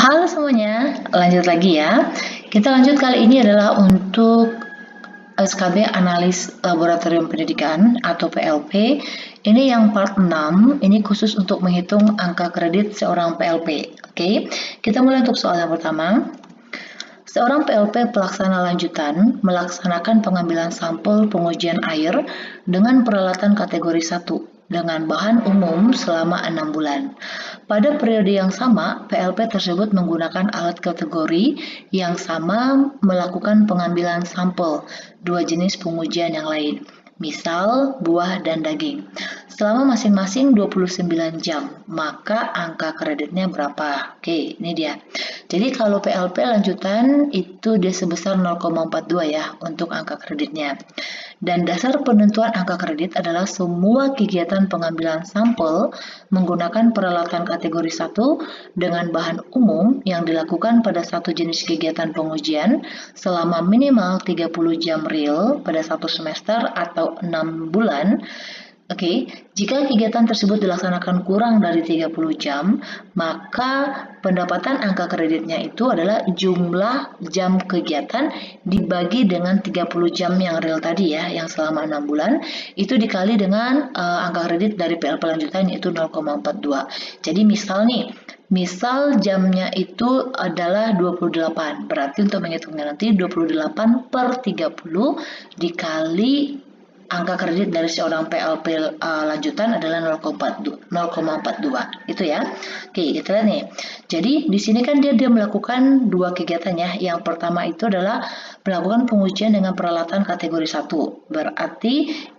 Halo semuanya, lanjut lagi ya. Kita lanjut kali ini adalah untuk SKB Analis Laboratorium Pendidikan atau PLP. Ini yang part 6, ini khusus untuk menghitung angka kredit seorang PLP. Oke, kita mulai untuk soal yang pertama. Seorang PLP pelaksana lanjutan melaksanakan pengambilan sampel pengujian air dengan peralatan kategori 1 dengan bahan umum selama 6 bulan. Pada periode yang sama, PLP tersebut menggunakan alat kategori yang sama melakukan pengambilan sampel dua jenis pengujian yang lain, misal buah dan daging, selama masing-masing 29 jam, maka angka kreditnya berapa? Oke, ini dia. Jadi kalau PLP lanjutan itu dia sebesar 0,42 ya untuk angka kreditnya. Dan dasar penentuan angka kredit adalah semua kegiatan pengambilan sampel menggunakan peralatan kategori 1 dengan bahan umum yang dilakukan pada satu jenis kegiatan pengujian selama minimal 30 jam real pada satu semester atau 6 bulan. Oke, jika kegiatan tersebut dilaksanakan kurang dari 30 jam, maka pendapatan angka kreditnya itu adalah jumlah jam kegiatan dibagi dengan 30 jam yang real tadi ya, yang selama 6 bulan, itu dikali dengan angka kredit dari PLP lanjutan yaitu 0,42. Jadi misal jamnya itu adalah 28, berarti untuk menghitungnya nanti 28 per 30 dikali angka kredit dari seorang PLP lanjutan adalah 0,42 itu ya. Oke, kita lihat nih. Jadi di sini kan dia melakukan dua kegiatan ya. Yang pertama itu adalah melakukan pengujian dengan peralatan kategori 1. Berarti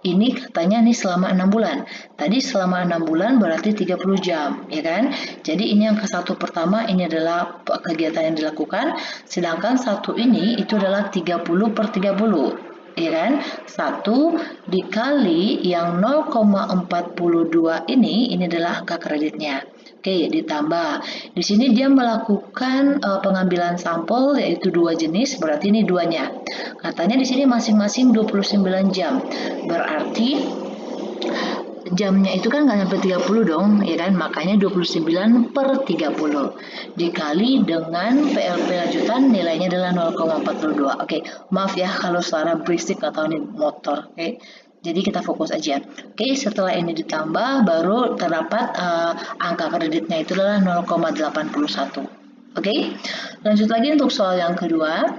ini katanya nih selama 6 bulan. Tadi selama 6 bulan berarti 30 jam, ya kan? Jadi ini yang ke satu pertama ini adalah kegiatan yang dilakukan, sedangkan satu ini itu adalah 30 per 30. Ya kan? 1 dikali yang 0,42 ini adalah angka kreditnya. Oke, ditambah. Di sini dia melakukan pengambilan sampel yaitu dua jenis, berarti ini duanya. Katanya di sini masing-masing 29 jam. Berarti jamnya itu kan nggak sampai 30 dong, ya kan? Makanya 29 per 30 dikali dengan PLP lanjutan nilainya adalah 0,42. Oke, maaf ya kalau suara berisik atau ini motor. Oke, jadi kita fokus aja. Oke, setelah ini ditambah baru terdapat angka kreditnya itu adalah 0,81. Oke, lanjut lagi untuk soal yang kedua.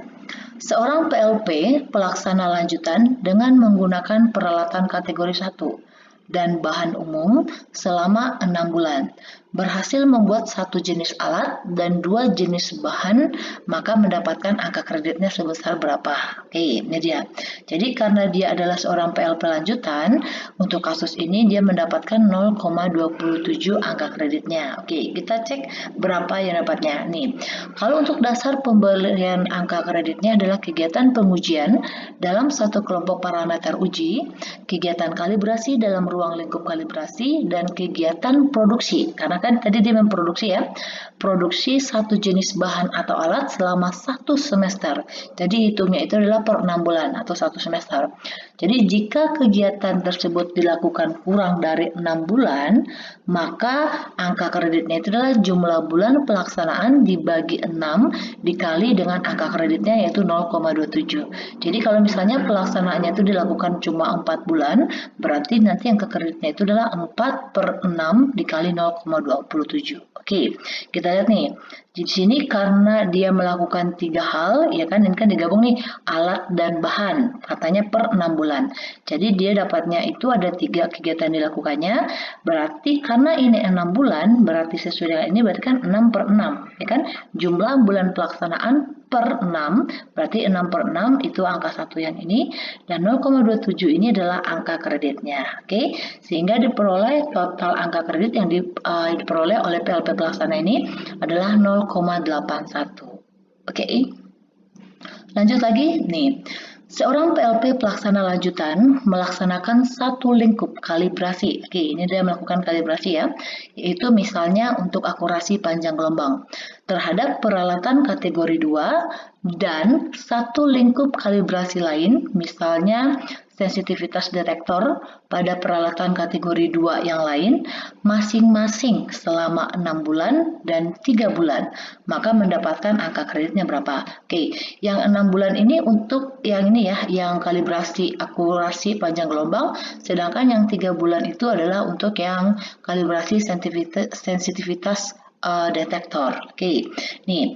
Seorang PLP pelaksana lanjutan dengan menggunakan peralatan kategori 1 dan bahan umum selama 6 bulan. Berhasil membuat satu jenis alat dan dua jenis bahan, maka mendapatkan angka kreditnya sebesar berapa? Oke, ini dia. Jadi karena dia adalah seorang PLP lanjutan, untuk kasus ini dia mendapatkan 0,27 angka kreditnya. Oke, kita cek berapa yang dapatnya. Nih, kalau untuk dasar pemberian angka kreditnya adalah kegiatan pengujian dalam satu kelompok parameter uji, kegiatan kalibrasi dalam ruang lingkup kalibrasi, dan kegiatan produksi. Karena kan tadi dia memproduksi ya, produksi satu jenis bahan atau alat selama satu semester. Jadi hitungnya itu adalah per 6 bulan atau satu semester. Jadi jika kegiatan tersebut dilakukan kurang dari 6 bulan, maka angka kreditnya itu adalah jumlah bulan pelaksanaan dibagi 6 dikali dengan angka kreditnya yaitu 0,27. Jadi kalau misalnya pelaksanaannya itu dilakukan cuma 4 bulan, berarti nanti angka kreditnya itu adalah 4 per 6 dikali 0,27. Oke, kita lihat nih. Di sini karena dia melakukan 3 hal, ya kan, ini kan digabung nih alat dan bahan, katanya per 6 bulan. Jadi dia dapatnya itu ada 3 kegiatan dilakukannya, berarti karena ini 6 bulan, berarti sesuai dengan ini berarti kan 6 per 6, ya kan? Jumlah bulan pelaksanaan per 6, berarti 6 per 6 itu angka satu yang ini, dan 0,27 ini adalah angka kreditnya. Oke, sehingga diperoleh total angka kredit yang diperoleh oleh PLP pelaksana ini adalah 0,81. Oke, lanjut lagi nih. Seorang PLP pelaksana lanjutan melaksanakan satu lingkup kalibrasi. Oke, ini dia melakukan kalibrasi ya, yaitu misalnya untuk akurasi panjang gelombang terhadap peralatan kategori 2 dan satu lingkup kalibrasi lain, misalnya sensitivitas detektor pada peralatan kategori 2 yang lain masing-masing selama 6 bulan dan 3 bulan, maka mendapatkan angka kreditnya berapa? Oke, yang 6 bulan ini untuk yang ini ya, yang kalibrasi akurasi panjang gelombang, sedangkan yang 3 bulan itu adalah untuk yang kalibrasi sensitivitas detektor. Oke, nih.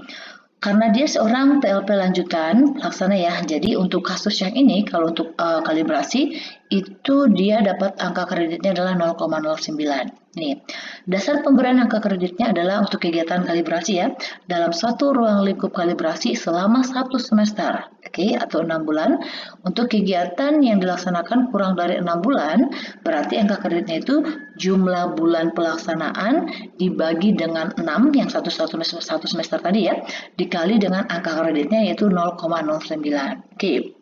Karena dia seorang PLP lanjutan pelaksana ya, jadi untuk kasus yang ini kalau untuk kalibrasi itu dia dapat angka kreditnya adalah 0,09. Nih, dasar pemberian angka kreditnya adalah untuk kegiatan kalibrasi ya, dalam satu ruang lingkup kalibrasi selama 1 semester, oke, atau 6 bulan. Untuk kegiatan yang dilaksanakan kurang dari 6 bulan, berarti angka kreditnya itu jumlah bulan pelaksanaan dibagi dengan 6 yang satu semester tadi ya, dikali dengan angka kreditnya yaitu 0,09. Oke.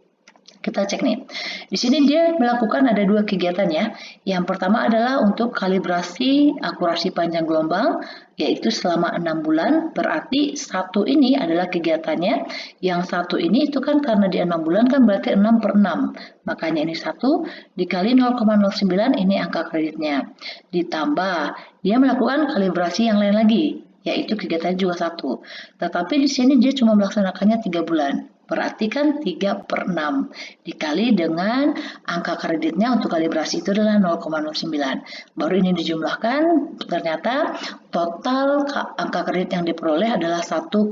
Kita cek nih. Di sini dia melakukan ada 2 kegiatan ya. Yang pertama adalah untuk kalibrasi akurasi panjang gelombang, yaitu selama 6 bulan. Berarti satu ini adalah kegiatannya. Yang satu ini itu kan karena dia 6 bulan kan berarti 6 per 6. Makanya ini 1 dikali 0,09 ini angka kreditnya. Ditambah dia melakukan kalibrasi yang lain lagi, yaitu kegiatannya juga 1. Tetapi di sini dia cuma melaksanakannya 3 bulan. Berarti kan 3 per 6 dikali dengan angka kreditnya untuk kalibrasi itu adalah 0,09. Baru ini dijumlahkan, ternyata total angka kredit yang diperoleh adalah 1,35.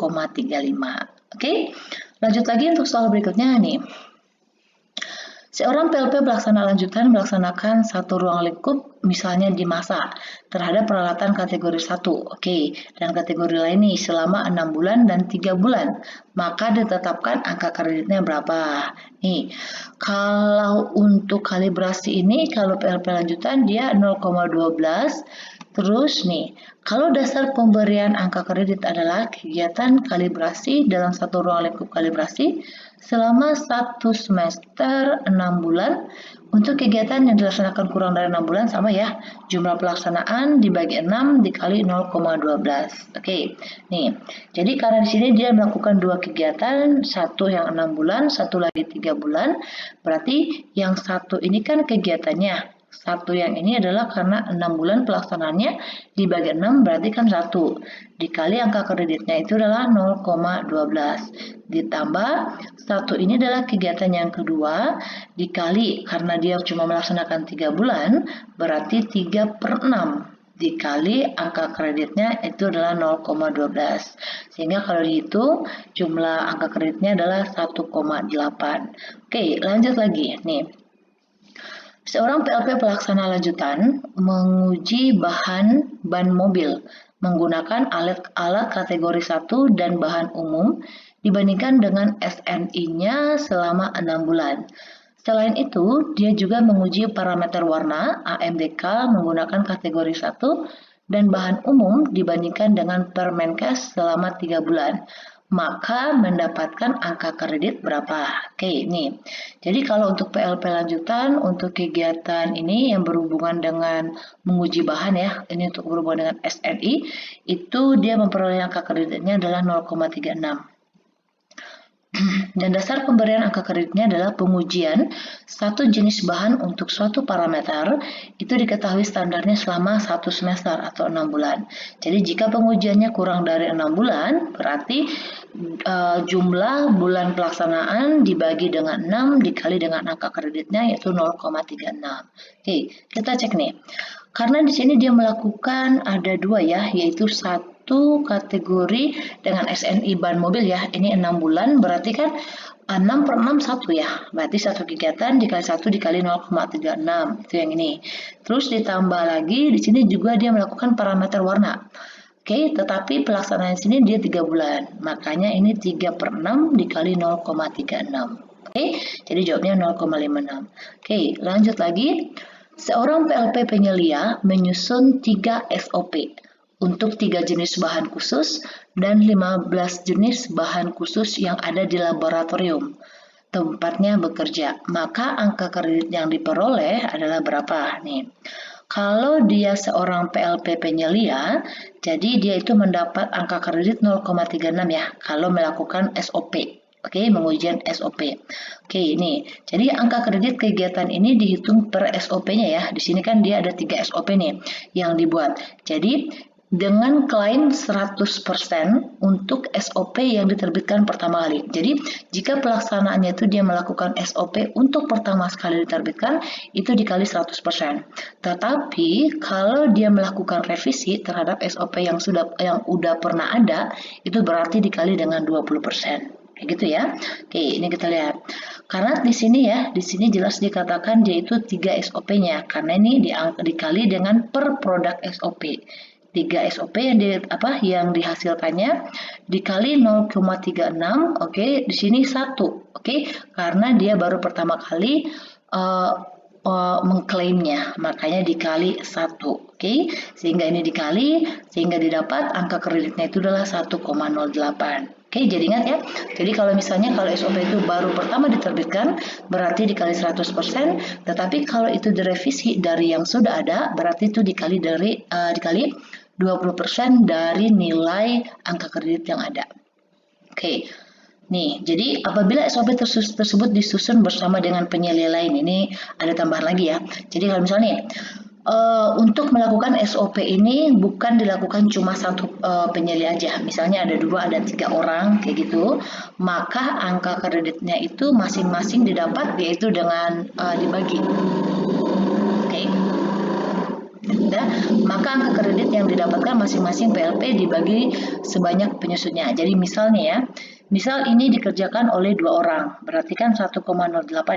Oke, lanjut lagi untuk soal berikutnya nih. Seorang PLP pelaksana lanjutan melaksanakan satu ruang lingkup misalnya di masa terhadap peralatan kategori 1, oke, dan kategori lain nih selama 6 bulan dan 3 bulan, maka ditetapkan angka kreditnya berapa? Nih, kalau untuk kalibrasi ini, kalau PLP lanjutan dia 0,12, terus nih, kalau dasar pemberian angka kredit adalah kegiatan kalibrasi dalam satu ruang lingkup kalibrasi selama 1 semester 6 bulan. Untuk kegiatan yang dilaksanakan kurang dari 6 bulan sama ya, jumlah pelaksanaan dibagi 6 dikali 0,12. Oke, nih. Jadi karena di sini dia melakukan 2 kegiatan, satu yang 6 bulan, satu lagi 3 bulan, berarti yang satu ini kan kegiatannya. Satu yang ini adalah karena 6 bulan pelaksanaannya dibagi 6 berarti kan 1. Dikali angka kreditnya itu adalah 0,12. Ditambah 1 ini adalah kegiatan yang kedua dikali karena dia cuma melaksanakan 3 bulan berarti 3 per 6 dikali angka kreditnya itu adalah 0,12. Sehingga kalau dihitung jumlah angka kreditnya adalah 1,8. Oke, lanjut lagi nih. Seorang PLP pelaksana lanjutan menguji bahan ban mobil menggunakan alat kategori 1 dan bahan umum dibandingkan dengan SNI-nya selama 6 bulan. Selain itu, dia juga menguji parameter warna AMDK menggunakan kategori 1 dan bahan umum dibandingkan dengan Permenkes selama 3 bulan. Maka mendapatkan angka kredit berapa? Oke, ini. Jadi kalau untuk PLP lanjutan, untuk kegiatan ini yang berhubungan dengan menguji bahan ya, ini untuk berhubungan dengan SNI, itu dia memperoleh angka kreditnya adalah 0,36. Dan dasar pemberian angka kreditnya adalah pengujian satu jenis bahan untuk suatu parameter itu diketahui standarnya selama 1 semester atau 6 bulan. Jadi jika pengujiannya kurang dari 6 bulan, berarti jumlah bulan pelaksanaan dibagi dengan 6 dikali dengan angka kreditnya yaitu 0,36. Oke, kita cek nih. Karena di sini dia melakukan ada 2 ya, yaitu satu kategori dengan SNI ban mobil ya, ini 6 bulan berarti kan 6 per 6 1 ya, berarti satu kegiatan dikali 1 dikali 0,36, itu yang ini. Terus ditambah lagi di sini juga dia melakukan parameter warna. Oke, tetapi pelaksanaan sini dia 3 bulan, makanya ini 3 per 6 dikali 0,36. Oke, jadi jawabnya 0,56. Oke, lanjut lagi. Seorang PLP penyelia menyusun 3 SOP untuk 3 jenis bahan khusus dan 15 jenis bahan khusus yang ada di laboratorium tempatnya bekerja. Maka angka kredit yang diperoleh adalah berapa nih? Kalau dia seorang PLP penyelia, jadi dia itu mendapat angka kredit 0,36 ya kalau melakukan SOP. Oke, mengujian SOP. Oke, ini. Jadi angka kredit kegiatan ini dihitung per SOP-nya ya. Di sini kan dia ada 3 SOP nih yang dibuat. Jadi dengan klaim 100% untuk SOP yang diterbitkan pertama kali. Jadi jika pelaksanaannya itu dia melakukan SOP untuk pertama sekali diterbitkan, itu dikali 100%. Tetapi kalau dia melakukan revisi terhadap SOP yang udah pernah ada, itu berarti dikali dengan 20%. Kayak gitu ya. Oke, ini kita lihat. Karena di sini jelas dikatakan dia itu 3 SOP-nya. Karena ini dikali dengan per produk SOP. 3 SOP yang dihasilkannya dikali 0,36, oke, di sini 1, oke, karena dia baru pertama kali mengklaimnya, makanya dikali 1, oke, sehingga ini dikali, sehingga didapat angka kreditnya itu adalah 1,08. Oke, jadi ingat ya. Jadi kalau SOP itu baru pertama diterbitkan, berarti dikali 100%, tetapi kalau itu direvisi dari yang sudah ada, berarti itu dikali 20% dari nilai angka kredit yang ada. Oke. Nih, jadi apabila SOP tersebut disusun bersama dengan penyelia lain, ini ada tambahan lagi ya. Jadi kalau misalnya untuk melakukan SOP ini bukan dilakukan cuma satu penyelia aja, misalnya ada 2, ada 3 orang kayak gitu, maka angka kreditnya itu masing-masing didapat yaitu dengan dibagi. Oke. Ya, maka angka kredit yang didapatkan masing-masing PLP dibagi sebanyak penyusunnya. Jadi misalnya ya, misal ini dikerjakan oleh 2 orang, berarti kan 1,08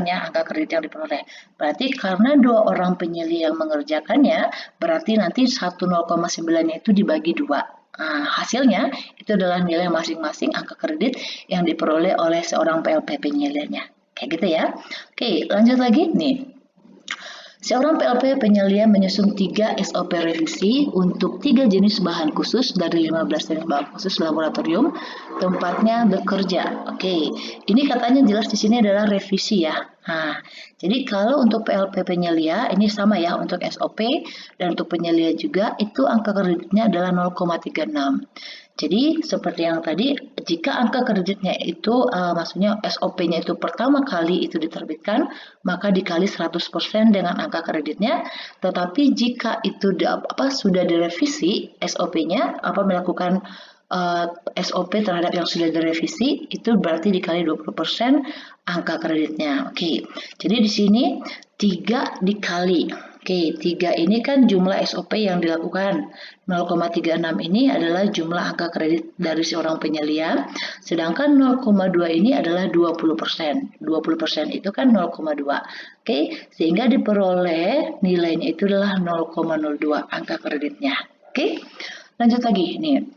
ya angka kredit yang diperoleh. Berarti karena 2 orang penyelia yang mengerjakannya, berarti nanti 1,09-nya itu dibagi 2. Nah, hasilnya itu adalah nilai masing-masing angka kredit yang diperoleh oleh seorang PLP penyelianya. Kayak gitu ya. Oke, lanjut lagi nih. Seorang PLP penyelia menyusun 3 SOP revisi untuk 3 jenis bahan khusus dari 15 jenis bahan khusus laboratorium tempatnya bekerja. Oke, ini katanya jelas di sini adalah revisi ya. Nah, jadi kalau untuk PLP penyelia ini sama ya untuk SOP dan untuk penyelia juga itu angka kreditnya adalah 0,36. Jadi seperti yang tadi, jika angka kreditnya itu maksudnya SOP-nya itu pertama kali itu diterbitkan, maka dikali 100% dengan angka kreditnya. Tetapi jika itu sudah direvisi SOP-nya, melakukan SOP terhadap yang sudah direvisi, itu berarti dikali 20% angka kreditnya. Oke, jadi di sini 3 dikali. Oke, 3 ini kan jumlah SOP yang dilakukan. 0,36 ini adalah jumlah angka kredit dari seorang penyelia, sedangkan 0,2 ini adalah 20%. 20% itu kan 0,2. Oke, sehingga diperoleh nilainya itu adalah 0,02 angka kreditnya. Oke, lanjut lagi nih.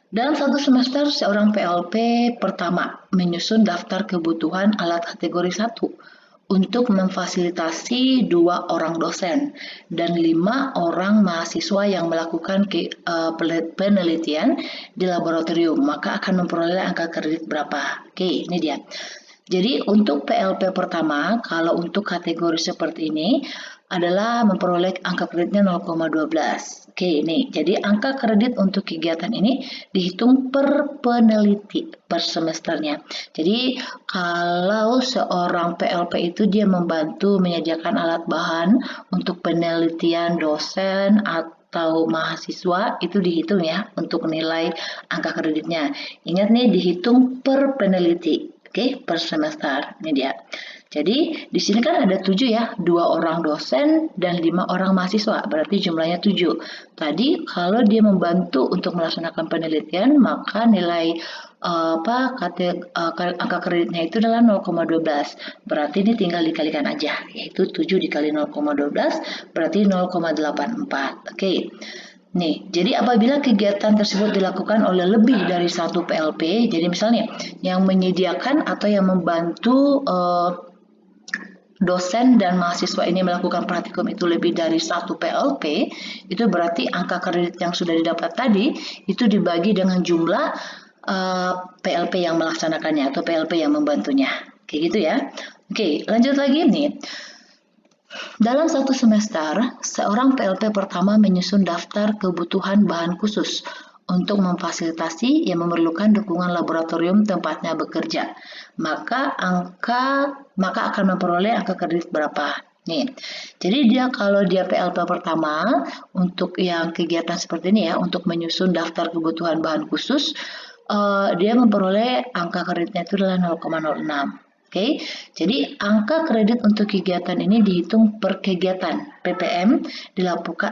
Dalam 1 semester, seorang PLP pertama menyusun daftar kebutuhan alat kategori 1 untuk memfasilitasi 2 orang dosen dan 5 orang mahasiswa yang melakukan penelitian di laboratorium, maka akan memperoleh angka kredit berapa? Oke, ini dia. Jadi untuk PLP pertama, kalau untuk kategori seperti ini adalah memperoleh angka kreditnya 0,12. Oke, ini. Jadi angka kredit untuk kegiatan ini dihitung per peneliti per semesternya. Jadi kalau seorang PLP itu dia membantu menyediakan alat bahan untuk penelitian dosen atau mahasiswa, itu dihitung ya untuk nilai angka kreditnya. Ingat nih, dihitung per peneliti. Oke, per semester. Ini dia. Jadi di sini kan ada 7 ya, 2 orang dosen dan 5 orang mahasiswa, berarti jumlahnya 7. Tadi kalau dia membantu untuk melaksanakan penelitian, maka nilai angka kreditnya itu adalah 0,12. Berarti ini tinggal dikalikan aja, yaitu 7 dikali 0,12 berarti 0,84. Oke. Nih, jadi apabila kegiatan tersebut dilakukan oleh lebih dari 1 PLP, jadi misalnya yang menyediakan atau yang membantu dosen dan mahasiswa ini melakukan praktikum itu lebih dari 1 PLP, itu berarti angka kredit yang sudah didapat tadi itu dibagi dengan jumlah PLP yang melaksanakannya atau PLP yang membantunya. Kayak gitu ya. Oke, lanjut lagi nih. Dalam 1 semester, seorang PLP pertama menyusun daftar kebutuhan bahan khusus untuk memfasilitasi yang memerlukan dukungan laboratorium tempatnya bekerja. Maka akan memperoleh angka kredit berapa? Nih, jadi kalau dia PLP pertama untuk yang kegiatan seperti ini ya, untuk menyusun daftar kebutuhan bahan khusus, dia memperoleh angka kreditnya itu adalah 0,06. Oke, jadi angka kredit untuk kegiatan ini dihitung per kegiatan. PPM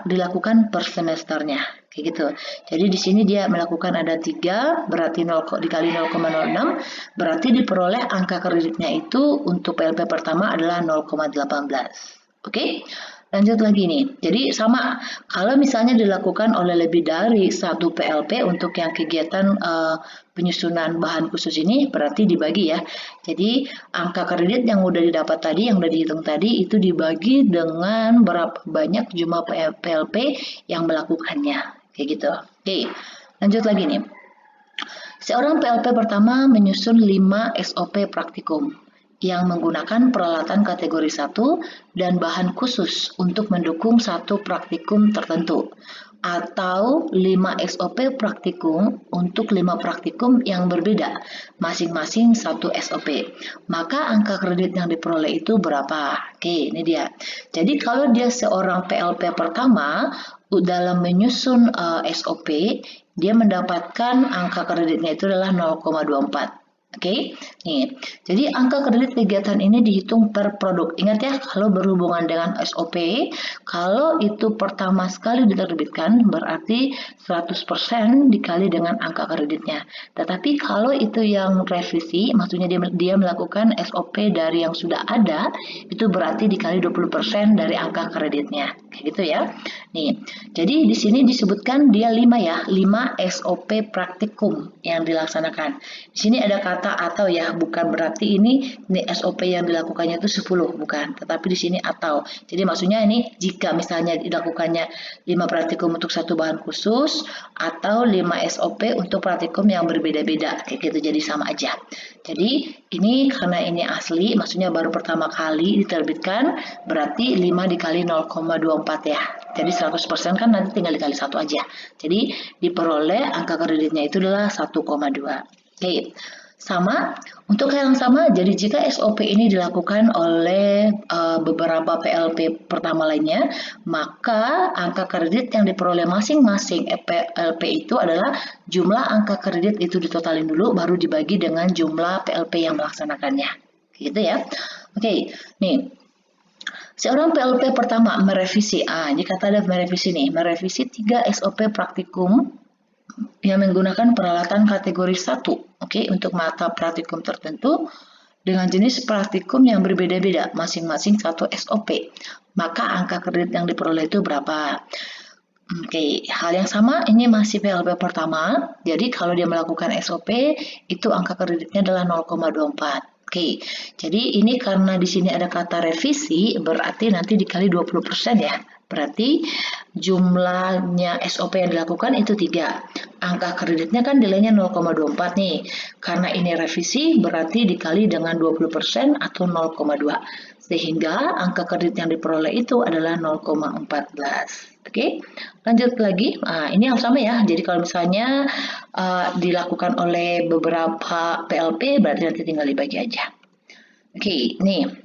dilakukan per semesternya. Kayak gitu. Jadi di sini dia melakukan ada 3, berarti 0 dikali 0,06, berarti diperoleh angka kreditnya itu untuk PLP pertama adalah 0,18. Oke, lanjut lagi nih. Jadi sama, kalau misalnya dilakukan oleh lebih dari satu PLP untuk yang kegiatan penyusunan bahan khusus ini, berarti dibagi ya. Jadi angka kredit yang udah didapat tadi, yang udah dihitung tadi, itu dibagi dengan berapa banyak jumlah PLP yang melakukannya. Kayak gitu. Oke, lanjut lagi nih. Seorang PLP pertama menyusun 5 SOP praktikum yang menggunakan peralatan kategori 1 dan bahan khusus untuk mendukung satu praktikum tertentu, atau 5 SOP praktikum untuk 5 praktikum yang berbeda, masing-masing 1 SOP. Maka angka kredit yang diperoleh itu berapa? Oke, ini dia. Jadi kalau dia seorang PLP pertama, dalam menyusun SOP, dia mendapatkan angka kreditnya itu adalah 0,24. Oke, nih. Jadi angka kredit kegiatan ini dihitung per produk. Ingat ya, kalau berhubungan dengan SOP, kalau itu pertama sekali diterbitkan berarti 100% dikali dengan angka kreditnya. Tetapi kalau itu yang revisi, maksudnya dia melakukan SOP dari yang sudah ada, itu berarti dikali 20% dari angka kreditnya. Kayak gitu ya. Nih, jadi di sini disebutkan dia 5 ya, 5 SOP praktikum yang dilaksanakan. Di sini ada kata atau ya, bukan berarti ini SOP yang dilakukannya itu 10, bukan. Tetapi di sini atau. Jadi maksudnya ini jika misalnya dilakukannya 5 praktikum untuk satu bahan khusus atau 5 SOP untuk praktikum yang berbeda-beda. Kayak gitu, jadi sama aja. Jadi ini karena ini asli, maksudnya baru pertama kali diterbitkan, berarti 5 dikali 0,24 ya. Jadi 100% kan nanti tinggal dikali 1 aja. Jadi diperoleh angka kreditnya itu adalah 1,2. Oke, sama untuk hal yang sama. Jadi jika SOP ini dilakukan oleh beberapa PLP pertama lainnya, maka angka kredit yang diperoleh masing-masing PLP itu adalah jumlah angka kredit itu ditotalin dulu, baru dibagi dengan jumlah PLP yang melaksanakannya. Gitu ya. Oke, nih. Seorang PLP pertama merevisi, jika ada merevisi nih, merevisi 3 SOP praktikum yang menggunakan peralatan kategori 1, untuk mata praktikum tertentu dengan jenis praktikum yang berbeda-beda, masing-masing 1 SOP. Maka angka kredit yang diperoleh itu berapa? Hal yang sama ini masih PLP pertama. Jadi kalau dia melakukan SOP, itu angka kreditnya adalah 0,24. Jadi ini karena di sini ada kata revisi, berarti nanti dikali 20% ya. Berarti jumlahnya SOP yang dilakukan itu 3. Angka kreditnya kan nilainya 0,24 nih. Karena ini revisi, berarti dikali dengan 20% atau 0,2. Sehingga angka kredit yang diperoleh itu adalah 0,14. Lanjut lagi. Ini yang sama ya. Jadi kalau misalnya dilakukan oleh beberapa PLP, berarti nanti tinggal dibagi aja. Nih.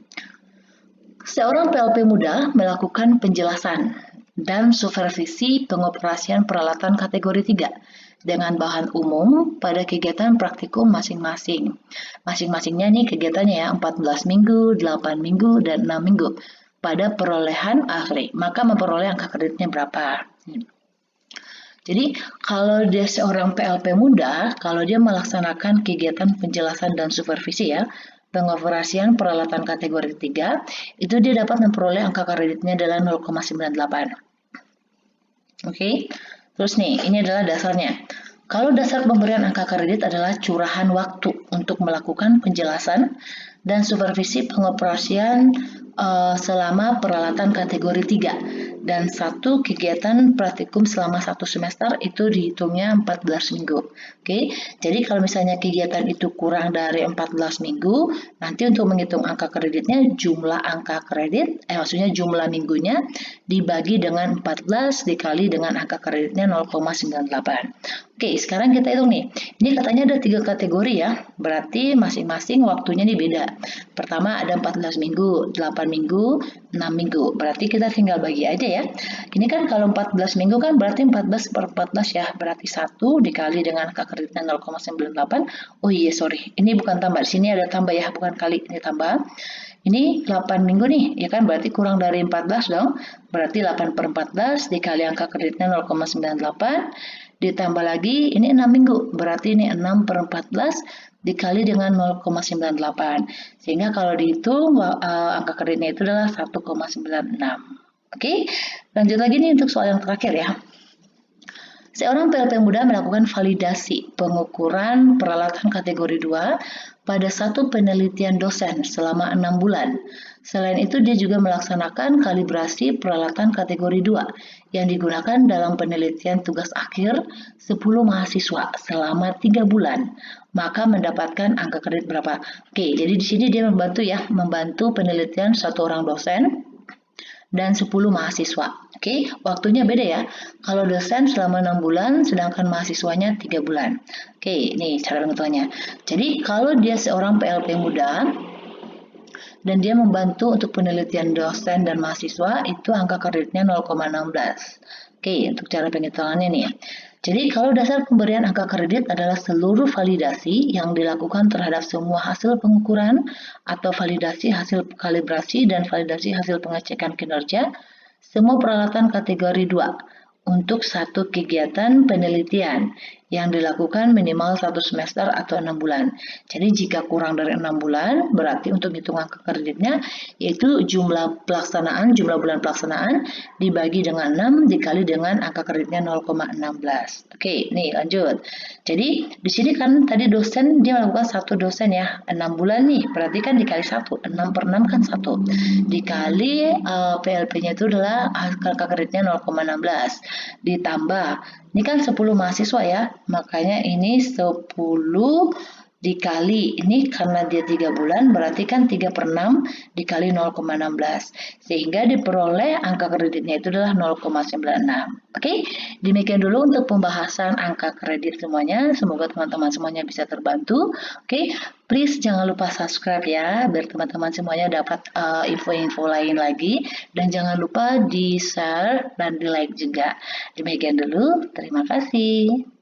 Seorang PLP muda melakukan penjelasan dan supervisi pengoperasian peralatan kategori 3 dengan bahan umum pada kegiatan praktikum masing-masing. Masing-masingnya nih kegiatannya ya, 14 minggu, 8 minggu, dan 6 minggu. Pada perolehan akhir, maka memperoleh angka kreditnya berapa. Jadi kalau dia seorang PLP muda, kalau dia melaksanakan kegiatan penjelasan dan supervisi ya, pengoperasian peralatan kategori 3, itu dia dapat memperoleh angka kreditnya adalah 0,98. Terus nih, ini adalah dasarnya. Kalau dasar pemberian angka kredit adalah curahan waktu untuk melakukan penjelasan dan supervisi pengoperasian selama peralatan kategori 3 dan 1 kegiatan praktikum selama 1 semester itu dihitungnya 14 minggu. Oke, jadi kalau misalnya kegiatan itu kurang dari 14 minggu, nanti untuk menghitung angka kreditnya jumlah angka kredit, maksudnya jumlah minggunya dibagi dengan 14 dikali dengan angka kreditnya 0,98. Oke, sekarang kita hitung nih. Ini katanya ada 3 kategori ya, berarti masing-masing waktunya ini beda. Pertama ada 14 minggu, 8 minggu, 6 minggu. Berarti kita tinggal bagi aja ya. Ini kan kalau 14 minggu kan berarti 14 per 14 ya. Berarti 1 dikali dengan angka kreditnya 0,98. Oh iya, sorry. Ini bukan tambah. Di sini ada tambah ya, bukan kali. Ini tambah. Ini 8 minggu nih, ya kan berarti kurang dari 14 dong. Berarti 8 per 14 dikali angka kreditnya 0,98. Ditambah lagi, ini 6 minggu. Berarti ini 6 per 14 dikali dengan 0,98. Sehingga kalau dihitung, angka kreditnya itu adalah 1,96. Oke, lanjut lagi nih untuk soal yang terakhir ya. Seorang PLP muda melakukan validasi pengukuran peralatan kategori 2 pada satu penelitian dosen selama 6 bulan. Selain itu, dia juga melaksanakan kalibrasi peralatan kategori 2 yang digunakan dalam penelitian tugas akhir 10 mahasiswa selama 3 bulan. Maka mendapatkan angka kredit berapa? Oke, jadi di sini dia membantu penelitian satu orang dosen dan 10 mahasiswa. Oke, waktunya beda ya. Kalau dosen selama 6 bulan, sedangkan mahasiswanya 3 bulan. Oke, ini cara penghitungannya. Jadi, kalau dia seorang PLP muda, dan dia membantu untuk penelitian dosen dan mahasiswa, itu angka kreditnya 0,16. Oke, untuk cara penghitungannya nih. Jadi kalau dasar pemberian angka kredit adalah seluruh validasi yang dilakukan terhadap semua hasil pengukuran atau validasi hasil kalibrasi dan validasi hasil pengecekan kinerja semua peralatan kategori 2 untuk satu kegiatan penelitian yang dilakukan minimal 1 semester atau 6 bulan. Jadi jika kurang dari 6 bulan, berarti untuk hitung angka kreditnya yaitu jumlah bulan pelaksanaan dibagi dengan 6 dikali dengan angka kreditnya 0,16. Oke, nih lanjut. Jadi di sini kan tadi dosen dia melakukan satu dosen ya, 6 bulan nih, berarti kan dikali 1, 6 per 6 kan 1. Dikali PLP-nya itu adalah angka kreditnya 0,16. Ditambah, ini kan 10 mahasiswa ya, makanya ini 10 dikali, ini karena dia 3 bulan, berarti kan 3 per 6 dikali 0,16. Sehingga diperoleh angka kreditnya itu adalah 0,96. Oke, demikian dulu untuk pembahasan angka kredit semuanya. Semoga teman-teman semuanya bisa terbantu. Oke, please jangan lupa subscribe ya, biar teman-teman semuanya dapat info-info lain lagi. Dan jangan lupa di-share dan di-like juga. Demikian dulu, terima kasih.